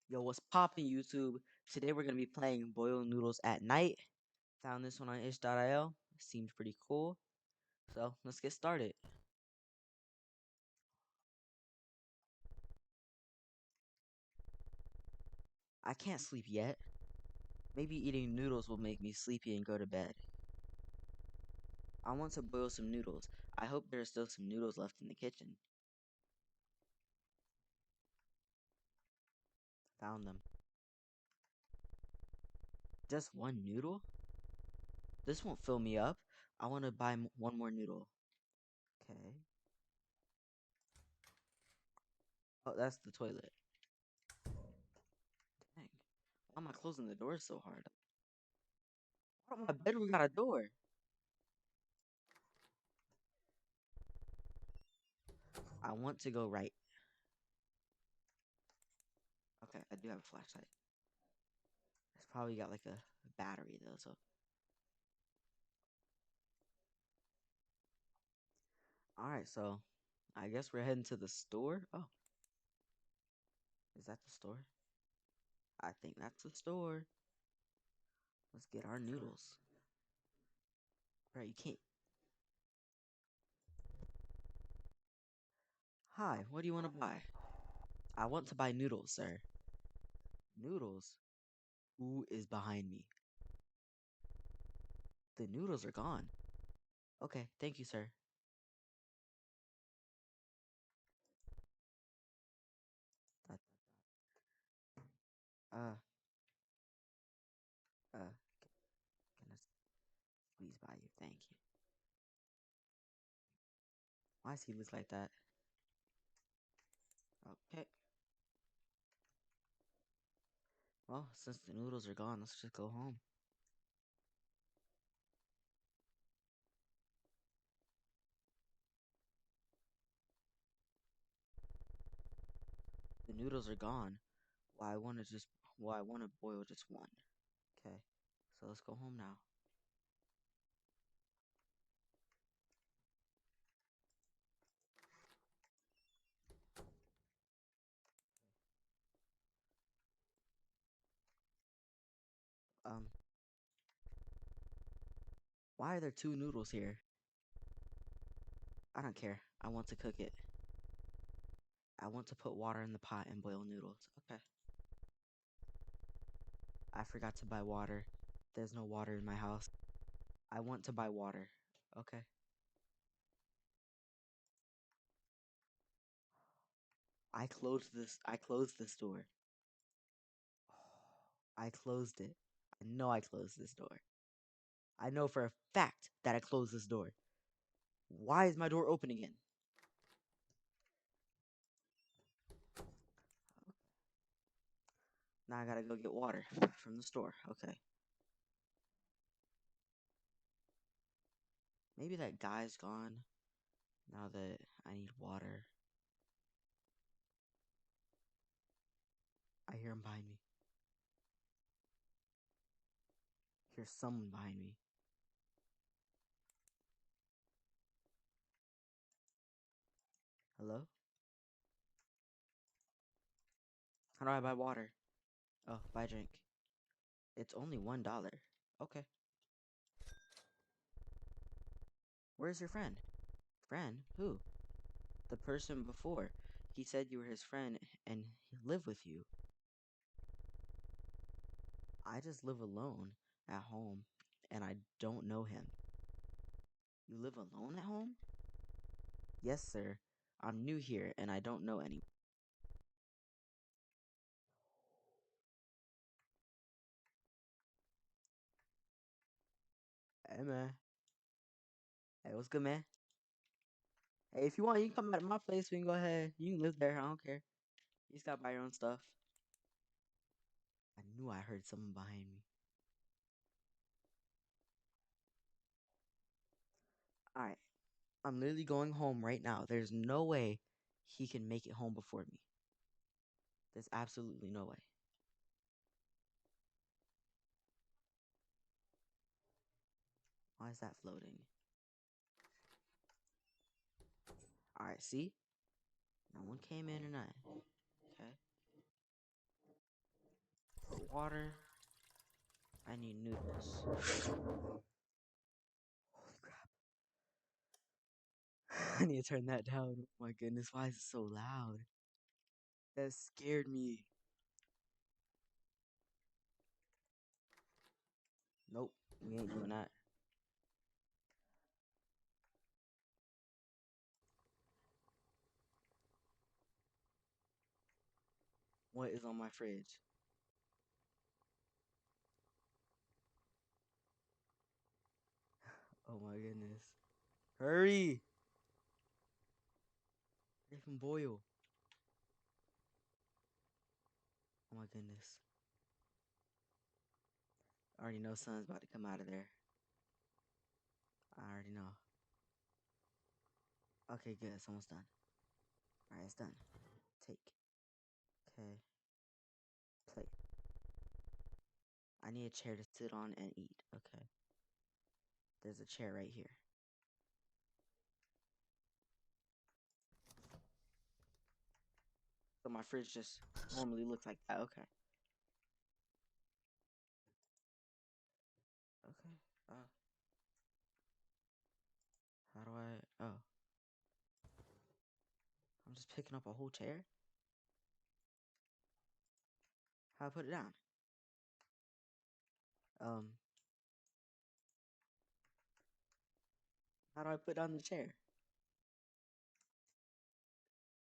Yo, what's poppin', YouTube? Today we're gonna be playing boiled noodles at night. Found this one on itch.io. Seemed pretty cool. So let's get started. I can't sleep yet. Maybe eating noodles will make me sleepy and go to bed. I want to boil some noodles. I hope there are still some noodles left in the kitchen. Found them. Just one noodle? This won't fill me up. I want to buy one more noodle. Okay. Oh, that's the toilet. Dang. Why am I closing the door so hard? Why don't my bedroom got a door? I want to go right. Okay, I do have a flashlight. It's probably got like a battery though, so. Alright, so I guess we're heading to the store. Oh, is that the store? I think that's the store. Let's get our noodles. Right, you can't. Hi, what do you want to buy? I want to buy noodles, sir. Noodles? Who is behind me? The noodles are gone. Okay, thank you, sir. That, uh, can I squeeze by you? Thank you. Why does he look like that? Okay. Well, since the noodles are gone, let's just go home. The noodles are gone. Well, I want to just, well, I want to boil just one. Okay, so let's go home now. Um, why are there two noodles here? I don't care. I want to cook it. I want to put water in the pot and boil noodles. Okay. I forgot to buy water. There's no water in my house. I want to buy water. Okay. I closed this door. I closed it. I know I closed this door. I know for a fact that I closed this door. Why is my door open again? Now I gotta go get water from the store. Okay. Maybe that guy's gone now that I need water. I hear him behind me. Hear someone behind me. Hello? How do I buy water? Oh, buy drink. It's only $1. Okay. Where's your friend? Friend? Who? The person before. He said you were his friend and he lived with you. I just live alone at home and I don't know him. You live alone at home? Yes, sir. I'm new here and I don't know anyone. Hey, man. Hey, what's good, man? Hey, if you want, you can come back to my place. We can go ahead. You can live there. I don't care. You just gotta buy your own stuff. I knew I heard someone behind me. Alright. I'm literally going home right now. There's no way he can make it home before me. There's absolutely no way. Why is that floating? Alright, see? No one came in or not. Okay. water. I need noodles. Holy crap. I need to turn that down. Oh my goodness, why is it so loud? That scared me. Nope, we ain't doing that. What is on my fridge? Oh my goodness. Hurry! Hurry from boil. Oh my goodness. I already know something's about to come out of there. I already know. Okay, good. It's almost done. Alright, it's done. Take. Okay. Plate. I need a chair to sit on and eat. Okay. There's a chair right here. So my fridge just normally looks like that. Okay. Okay. How do I? Oh. I'm just picking up a whole chair? How do I put it down? Um. How do I put down the chair?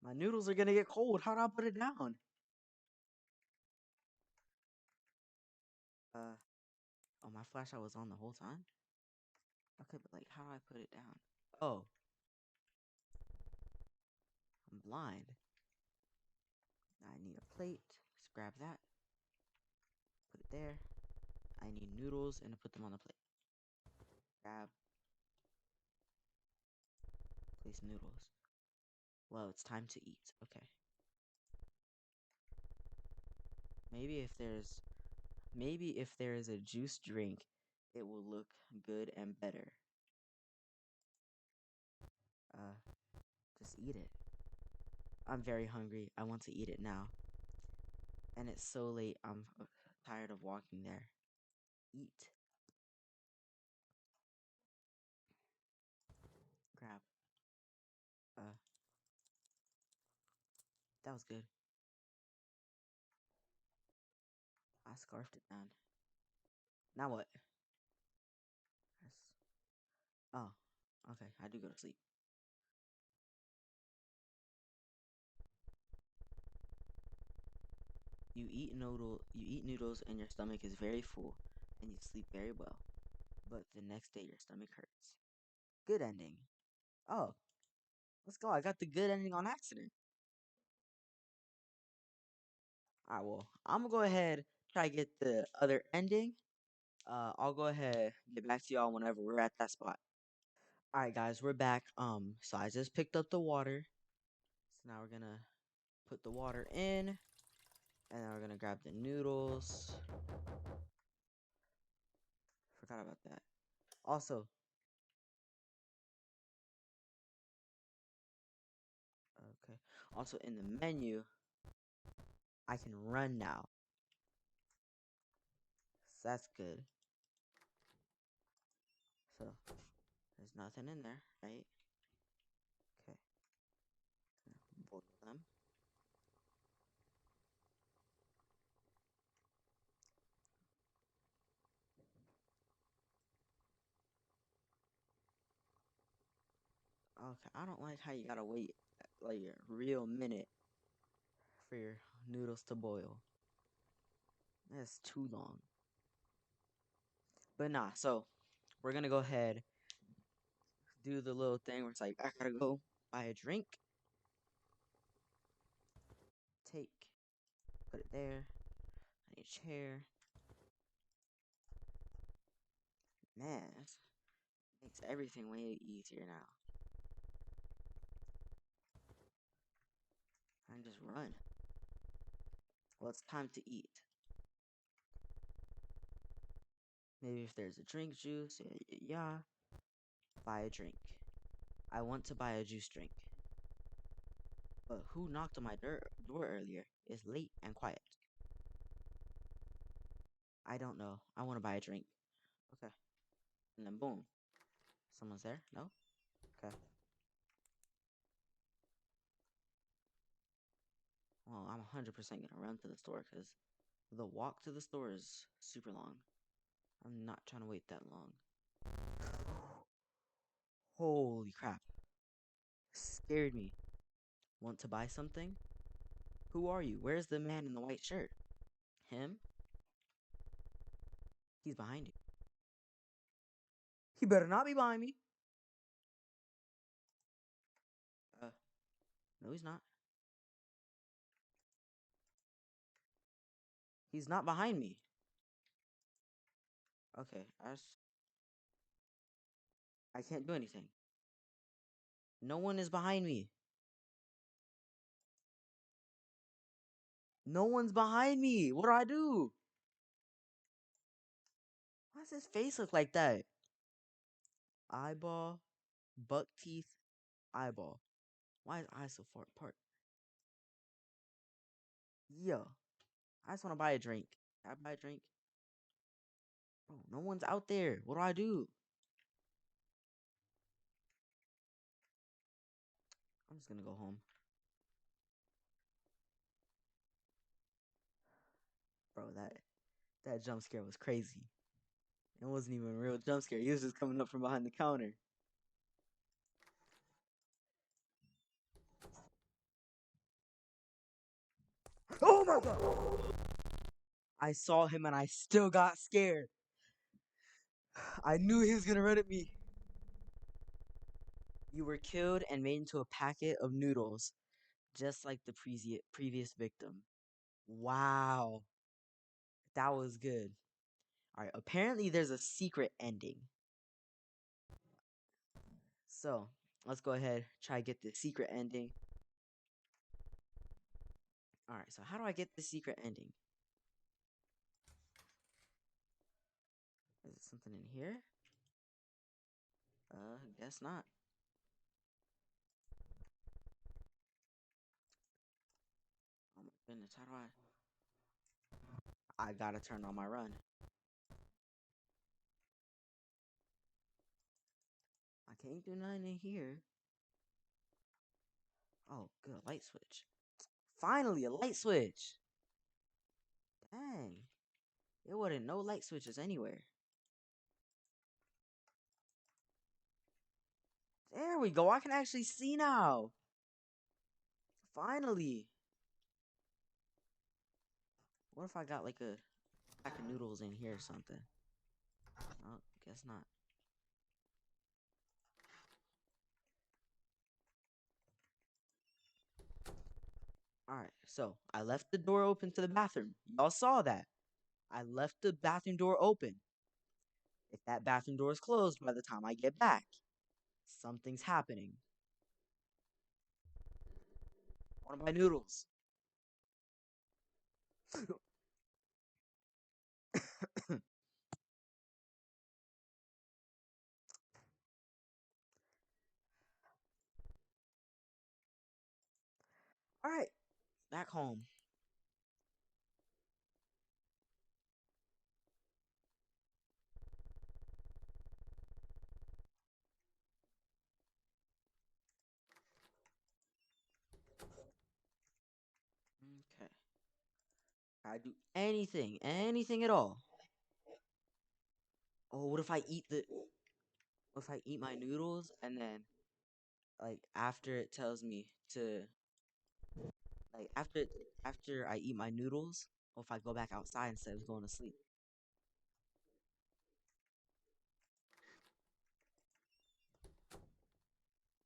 My noodles are gonna get cold. How do I put it down? Oh, my flashlight was on the whole time? Okay, but like, how do I put it down? Oh, I'm blind. I need a plate. Let's grab that. Put it there. I need noodles and to put them on the plate. Grab. Place noodles. Well, it's time to eat. Okay. Maybe if there's a juice drink, it will look good and better. Uh, just eat it. I'm very hungry. I want to eat it now. And it's so late. I'm tired of walking there. Eat. Grab. Uh, that was good. I scarfed it down. Now what? Yes. Oh, okay. I do go to sleep. You eat noodles and your stomach is very full and you sleep very well. But the next day your stomach hurts. Good ending. Oh, let's go. I got the good ending on accident. Alright, well, I'm gonna go ahead try to get the other ending. I'll go ahead get back to y'all whenever we're at that spot. Alright guys, we're back. So I just picked up the water. So now we're gonna put the water in. And then we're gonna grab the noodles. Forgot about that. Also, okay. Also in the menu, I can run now. So that's good. So there's nothing in there, right? Okay. Boil them. Okay, I don't like how you gotta wait like a real minute for your noodles to boil. That's too long. But nah, so we're gonna go ahead, do the little thing where it's like, I gotta go buy a drink. Take, put it there. I need a chair. Man, it makes everything way easier now. I can just run. Well, it's time to eat. Maybe if there's a drink juice, yeah, buy a drink. I want to buy a juice drink. But who knocked on my door earlier is late and quiet. I don't know. I want to buy a drink. Okay. And then boom. Someone's there? No? Okay. Well, I'm 100% gonna run to the store because the walk to the store is super long. I'm not trying to wait that long. Holy crap. Scared me. Want to buy something? Who are you? Where's the man in the white shirt? Him? He's behind you. He better not be behind me. Uh, no, he's not. He's not behind me. Okay, I can't do anything. No one is behind me. No one's behind me. What do I do? Why does his face look like that? Eyeball, buck teeth, eyeball. Why is eye so far apart? Yo, I just want to buy a drink. Can I buy a drink? Bro, no one's out there. What do I do? I'm just gonna go home. Bro, that jump scare was crazy. It wasn't even a real jump scare. He was just coming up from behind the counter. Oh my god! I saw him and I still got scared. I knew he was gonna run at me. You were killed and made into a packet of noodles, just like the previous victim. Wow, that was good. All right, apparently there's a secret ending. So let's go ahead, try to get the secret ending. All right, so how do I get the secret ending? Is it something in here? Guess not. Oh my goodness, how do I gotta turn on my run. I can't do nothing in here. Oh, good, light switch. Finally, a light switch. Dang. There wasn't no light switches anywhere. There we go. I can actually see now. Finally. What if I got like a pack of noodles in here or something? Oh, guess not. Alright, so I left the door open to the bathroom. Y'all saw that. I left the bathroom door open. If that bathroom door is closed by the time I get back, something's happening. I want to buy noodles. Alright, back home. Okay. I do anything at all. Oh, what if I eat my noodles and then like after it tells me to like after I eat my noodles, or if I go back outside instead of going to sleep.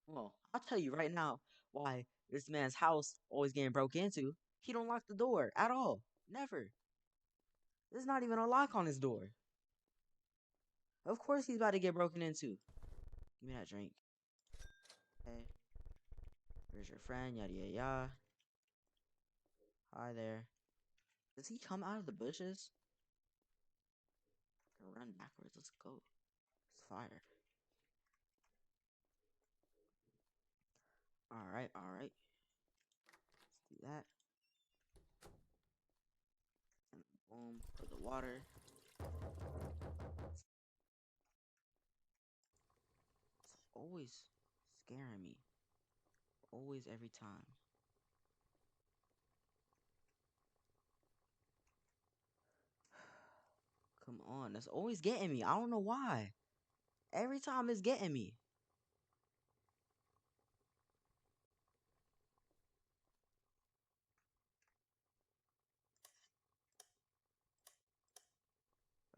Well, I'll tell you right now why this man's house always getting broke into. He don't lock the door at all. Never. There's not even a lock on his door. Of course he's about to get broken into. Give me that drink. Hey, where's your friend? Yada yada yada. Hi there. Does he come out of the bushes? Run backwards. Let's go. It's fire. Alright, alright. Let's do that. And boom, put the water. It's always scaring me. Always, every time. Come on, that's always getting me. I don't know why. Every time it's getting me.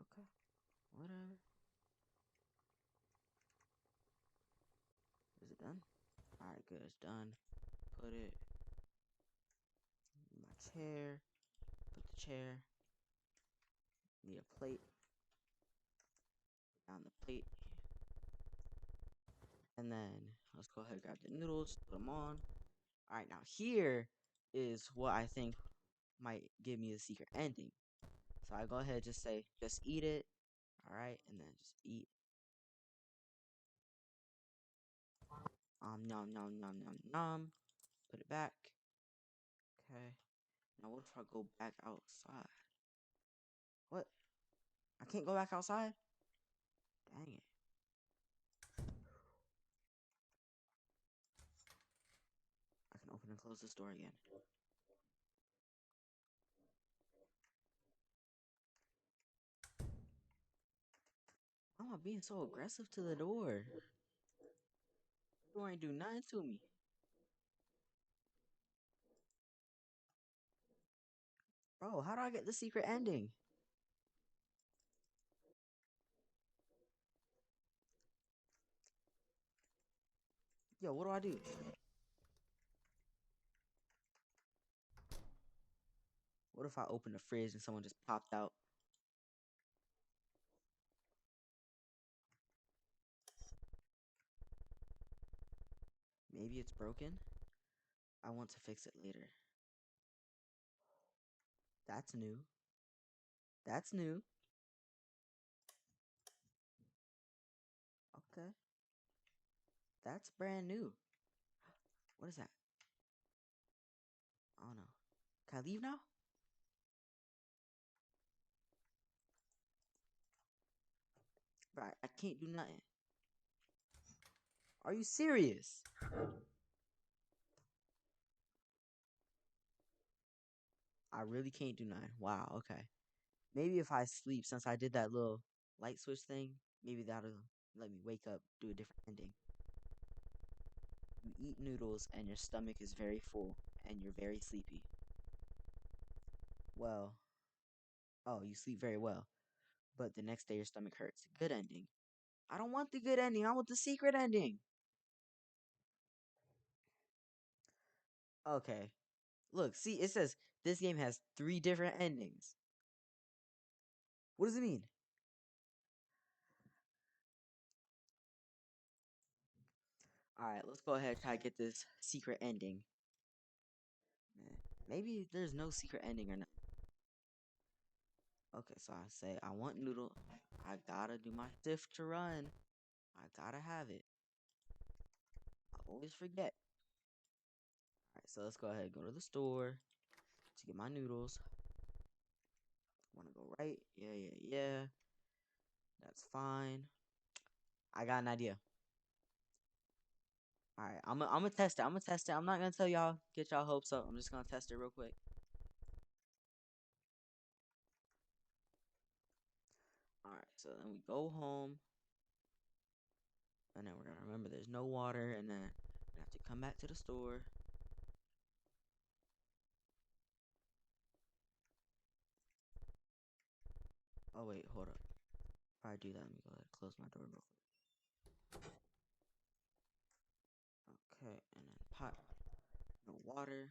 Okay, whatever. Is it done? Alright, good. It's done. Put it in my chair. Put the chair. Need a plate. Down the plate. And then let's go ahead and grab the noodles. Put them on. Alright, now here is what I think might give me the secret ending. So I go ahead and just say, just eat it. Alright, and then just eat. Nom nom nom nom nom. Put it back. Okay. Now what if I go back outside? What? I can't go back outside? Dang it. I can open and close this door again. Why am I being so aggressive to the door? The door ain't do nothing to me. Bro, how do I get the secret ending? Yo, what do I do? What if I open the fridge and someone just popped out? Maybe it's broken? I want to fix it later. That's new. That's new. Okay. That's brand new. What is that? I don't know. Can I leave now? Right, I can't do nothing. Are you serious? I really can't do nothing. Wow, okay. Maybe if I sleep, since I did that little light switch thing, maybe that'll let me wake up, do a different ending. You eat noodles and your stomach is very full and you're very sleepy. Well, oh, you sleep very well, but the next day your stomach hurts. Good ending. I don't want the good ending. I want the secret ending. Okay. Look, see, it says this game has 3 different endings. What does it mean? Alright, let's go ahead and try to get this secret ending. Maybe there's no secret ending or not. Okay, so I say I want noodle. I gotta do my shift to run. I gotta have it. I always forget. Alright, so let's go ahead and go to the store to get my noodles. Wanna go right? Yeah, yeah, yeah. That's fine. I got an idea. Alright, I'm gonna test it. I'm gonna test it. I'm not gonna tell y'all, get y'all hopes up. I'm just gonna test it real quick. Alright, so then we go home. And then we're gonna remember there's no water. And then we have to come back to the store. Oh, wait, hold up. Before I do that, let me go ahead and close my door real quick. Okay, and then pot. No water.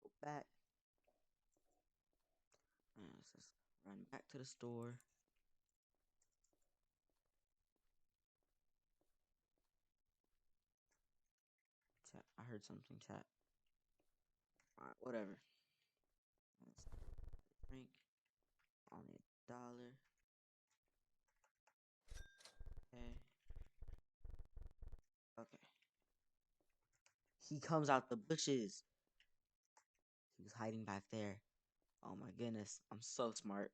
Go back. And let's just run back to the store. Tap. I heard something tap. Alright, whatever. Drink. Only $1. Okay. Okay. He comes out the bushes. He was hiding back there. Oh my goodness, I'm so smart.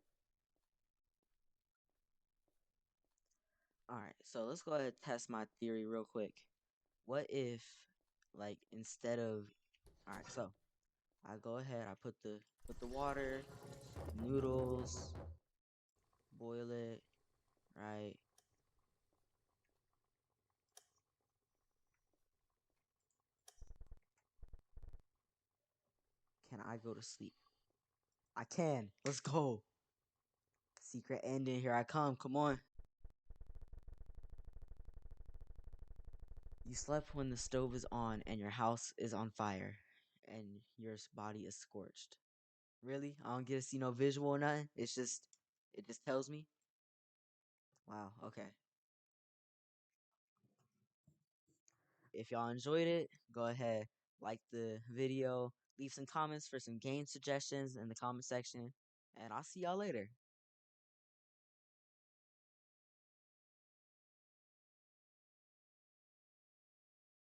All right, so let's go ahead and test my theory real quick. What if, like, instead of, all right, so I go ahead, I put the water, noodles, boil it, right? Can I go to sleep? I can. Let's go. Secret ending. Here I come. Come on. You slept when the stove is on and your house is on fire and your body is scorched. Really? I don't get to see no visual or nothing. It just tells me. Wow. Okay. If y'all enjoyed it, go ahead, like the video, leave some comments for some game suggestions in the comment section, and I'll see y'all later.